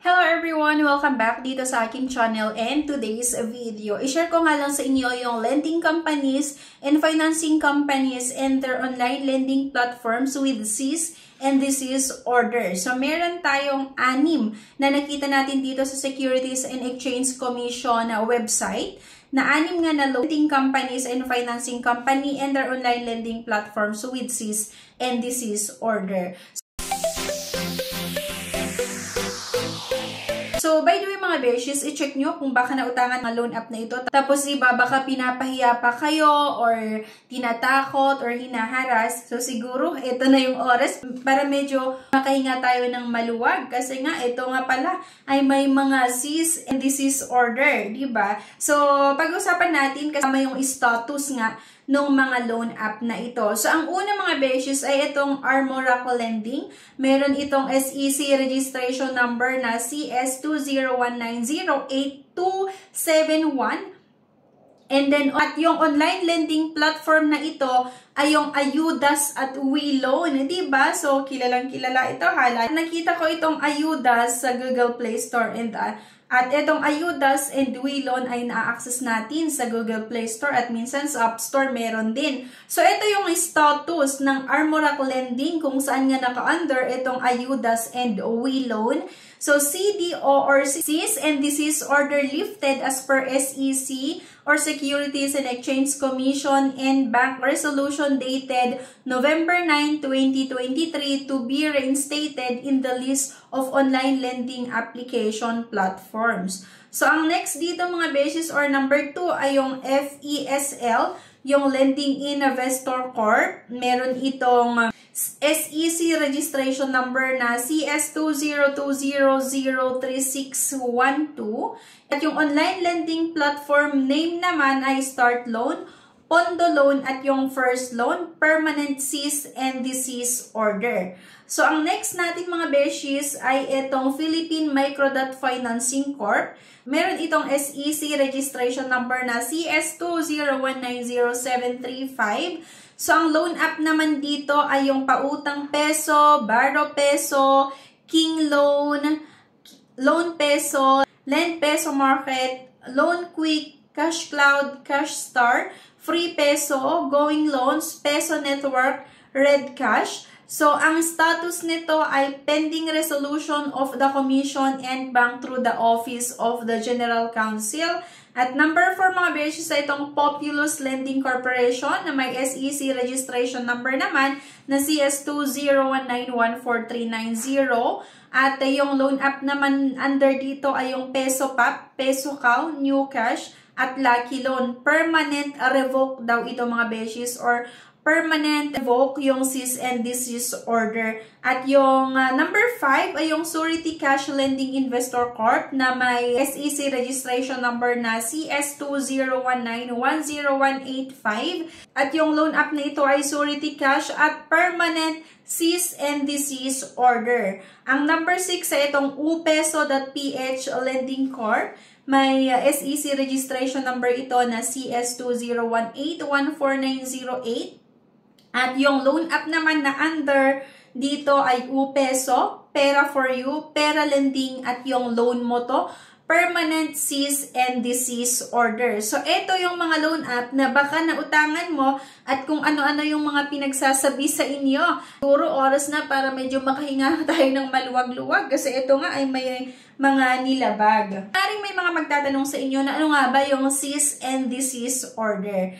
Hello everyone! Welcome back dito sa aking channel, and today's video, i-share ko nga lang sa inyo yung lending companies and financing companies and their online lending platforms with cease and desist orders. So meron tayong 6 na nakita natin dito sa Securities and Exchange Commission website, na 6 nga na lending companies and financing company and their online lending platforms with cease and desist order. So, by the way mga beshies, i-check nyo kung baka nautangan ng loan app na ito. Tapos, baka pinapahiya pa kayo or tinatakot or hinaharas. So, siguro, ito na yung oras para medyo makahinga tayo ng maluwag. Kasi nga, ito nga pala ay may mga cease and desist order, diba? So, pag-usapan natin kasama yung status nga nung mga loan app na ito. So, ang una mga beshies ay itong Armoracle Lending. Meron itong SEC registration number na CS20190821. And then, at yung online lending platform na ito ay yung Ayudas at WeLoan, diba? So, kilalang kilala ito. Nakita ko itong Ayudas sa Google Play Store and at itong Ayudas and WeLoan ay na-access natin sa Google Play Store at minsan sa App Store meron din. So, ito yung status ng Armoracle Lending kung saan nga naka-under itong Ayudas and WeLoan. So, CDO or cease and desist order lifted as per SEC or Securities and Exchange Commission and Bank Resolution dated November 9, 2023 to be reinstated in the list of online lending application platforms. So, ang next dito mga beshies or number 2 ay yung FESL, yung Lending Investor Corp. Meron itong SEC registration number na CS20203612. At yung online lending platform name naman ay Start Loan, Pondo Loan at yung First Loan, Permanent Cease and Desist Order. So, ang next natin mga beshies ay itong Philippine Microdot Financing Corp. Meron itong SEC registration number na CS20190735. So, ang loan app naman dito ay yung Pautang Peso, Baro Peso, King Loan, Loan Peso, Lend Peso Market, Loan Quick, Cash Cloud, Cash Star, Free Peso, Going Loans, Peso Network, Red Cash. So, ang status nito ay pending resolution of the Commission and Bank through the Office of the General Counsel. At number 4 mga beshies ay itong Populous Lending Corporation na may SEC registration number naman na CS2019143990. At yung loan app naman under dito ay yung Peso Pop, Peso Cow, New Cash, at Lucky Loan. Permanent revoke daw ito mga beshies or permanent revoke yung cease and desist order. At yung number 5 ay yung Surety Cash Lending Investor Corp na may SEC registration number na CS2019101185. At yung loan app na ito ay Surety Cash at permanent cease and desist order. Ang number 6 ay itong upeso.ph Lending Corp. May SEC registration number ito na CS2018149008. At yung loan app naman na under dito ay upeso, Pera for You, Pera Lending at yung loan mo to, Permanent Cease and Desist Order. So, ito yung mga loan app na baka nautangan mo at kung ano-ano yung mga pinagsasabi sa inyo. Siguro oras na para medyo makahinga tayo ng maluwag-luwag kasi ito nga ay may mga nilabag. Maring may mga magtatanong sa inyo na ano nga ba yung Cease and Desist Order.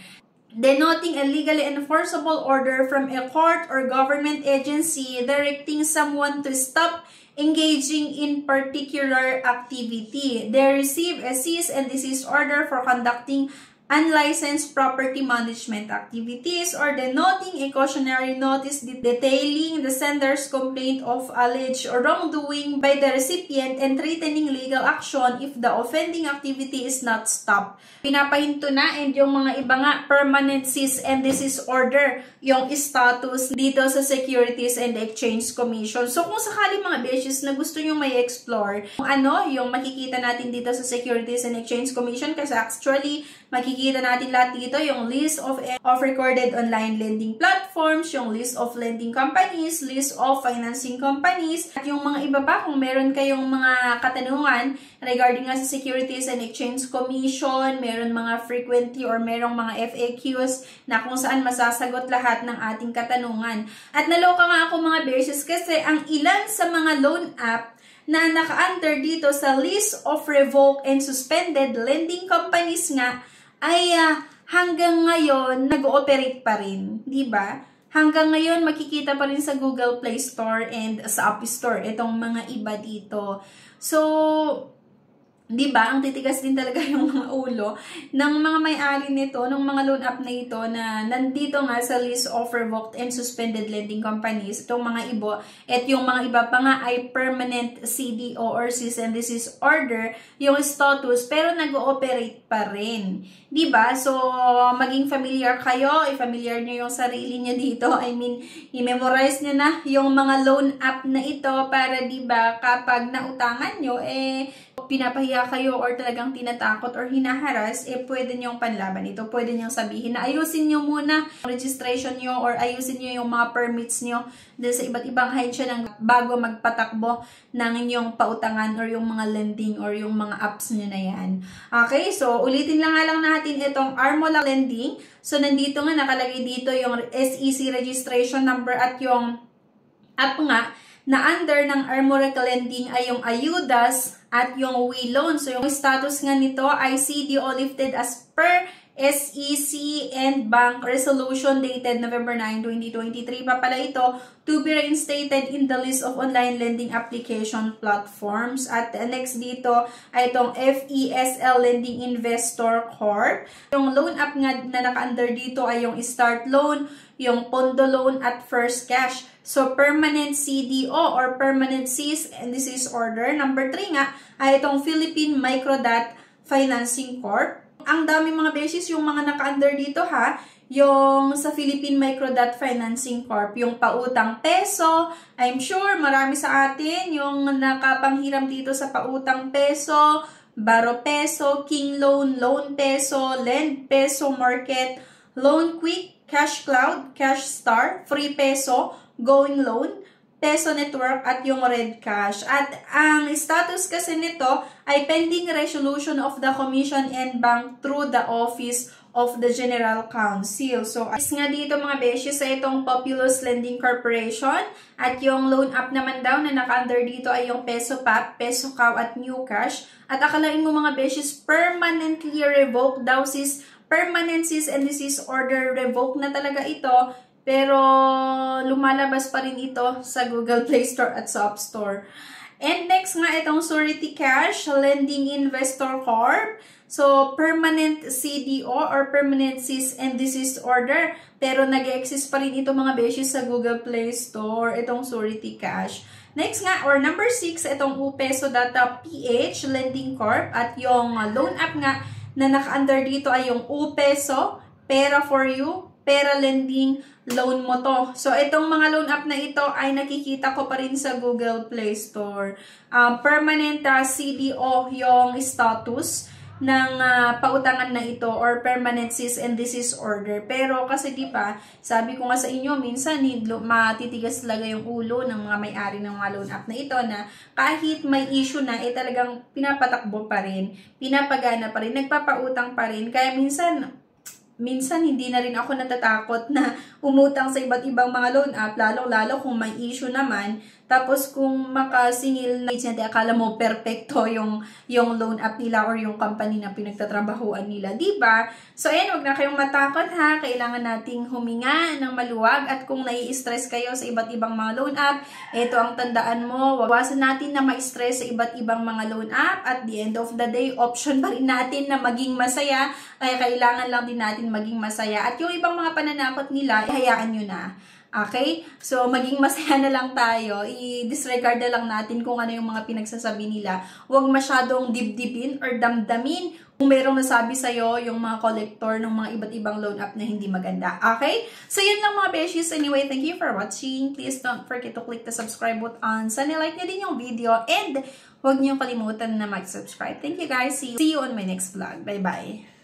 Denoting a legally enforceable order from a court or government agency directing someone to stop engaging in particular activity. They receive a cease and desist order for conducting unlicensed property management activities or denoting a cautionary notice detailing the sender's complaint of alleged wrongdoing by the recipient and threatening legal action if the offending activity is not stopped. Pinapahinto na and yung mga iba nga permanent cease and desist order yung status dito sa Securities and Exchange Commission. So kung sakali mga beshies na gusto nyo may explore kung ano yung makikita natin dito sa Securities and Exchange Commission kasi actually makikita makikita natin lahat dito, yung list of recorded online lending platforms, yung list of lending companies, list of financing companies, at yung mga iba pa kung meron kayong mga katanungan regarding nga sa Securities and Exchange Commission, meron mga frequently or merong mga FAQs na kung saan masasagot lahat ng ating katanungan. At naloka nga ako mga beses kasi ang ilan sa mga loan app na naka-under dito sa list of revoked and suspended lending companies nga ay hanggang ngayon nag-ooperate pa rin, di ba? Hanggang ngayon makikita pa rin sa Google Play Store and sa App Store itong mga iba dito. So, di ba, ang titigas din talaga yung mga ulo ng mga may-ari nito, ng mga loan app na ito na nandito nga sa list of revoked and suspended lending companies. Itong mga iba, at yung mga iba pa nga ay permanent CDO or cease and desist order yung status, pero nag-ooperate pa rin. Di ba? So, maging familiar kayo, i-familiar nyo yung sarili nyo dito. I mean, i-memorize nyo na yung mga loan app na ito para di ba kapag nautangan nyo, pinapahiya kayo or talagang tinatakot or hinaharas, pwede nyong panlaban ito. Pwede nyong sabihin na ayusin nyo muna registration nyo or ayusin nyo yung mga permits nyo dun sa iba't ibang ahensya ng bago magpatakbo ng inyong pautangan or yung mga lending or yung mga apps nyo na yan. Okay, so ulitin lang natin itong Armola Lending. So nandito nga nakalagay dito yung SEC registration number at yung app nga na under ng Armola Lending ay yung Ayudas at yung WeLoan. So, yung status nga nito ay CDO lifted as per SEC and Bank Resolution dated November 9, 2023 pa pala ito to be reinstated in the list of online lending application platforms. At next dito ay itong FESL Lending Investor Corp. Yung loan app nga na naka-under dito ay yung Start Loan, yung Pondo Loan at First Cash. So, permanent CDO or permanent cease and desist order. Number 3 nga ay itong Philippine Microdat Financing Corp. Ang dami mga beses yung mga naka-under dito ha. Yung sa Philippine Microdat Financing Corp, yung pautang peso. I'm sure marami sa atin yung nakapanghiram dito sa pautang peso, Baro Peso, King Loan, Loan Peso, Lend Peso Market, Loan Quick, Cash Cloud, Cash Star, Free Peso, Going Loan, Peso Network at yung Red Cash. At ang status kasi nito ay pending resolution of the Commission and Bank through the Office of the General Counsel. So, is nga dito mga beses sa itong Populous Lending Corporation at yung loan app naman daw na naka-under dito ay yung Peso Pap, Peso Cow at New Cash. At akalain mo mga beses permanently revoked daw sis, permanent cease and desist order revoked na talaga ito. Pero lumalabas pa rin ito sa Google Play Store at sa App Store. And next nga itong Surety Cash Lending Investor Corp. So, permanent CDO or permanent cease and desist order. Pero nag-exist pa rin ito mga beses sa Google Play Store, itong Surety Cash. Next nga, or number 6, itong upeso.ph Lending Corp. At yung loan app nga na naka-under dito ay yung upeso, Pera for You, Pera Lending Loan mo to. So, itong mga loan app na ito ay nakikita ko pa rin sa Google Play Store. Permanent CDO yung status ng pautangan na ito or permanent cease and desist order. Pero kasi di ba, sabi ko nga sa inyo, minsan matitigas talaga yung ulo ng mga may-ari ng mga loan app na ito na kahit may issue na, talagang pinapatakbo pa rin, pinapagana pa rin, nagpapautang pa rin. Kaya minsan hindi na rin ako natatakot na umutang sa iba't ibang mga loan app, lalo kung may issue naman. Tapos kung makasingil na agent, akala mo perfecto yung loan app nila or yung company na pinagtatrabahuan nila, diba? So ayan, wag na kayong matakot ha. Kailangan nating huminga ng maluwag at kung nai-stress kayo sa iba't ibang mga loan app, ito ang tandaan mo. Wawasan natin na ma-stress sa iba't ibang mga loan app. At the end of the day, option pa rin natin na maging masaya. Kaya kailangan lang din natin maging masaya. At yung ibang mga pananakot nila, hayaan nyo na. Okay? So, maging masaya na lang tayo. I-disregard na lang natin kung ano yung mga pinagsasabi nila. Huwag masyadong dibdibin or damdamin kung merong nasabi sa'yo yung mga collector ng mga iba't ibang loan app na hindi maganda. Okay? So, yun lang mga beshies. Anyway, thank you for watching. Please don't forget to click the subscribe button. Sana like nyo din yung video. And huwag nyo kalimutan na mag-subscribe. Thank you guys. See you on my next vlog. Bye-bye.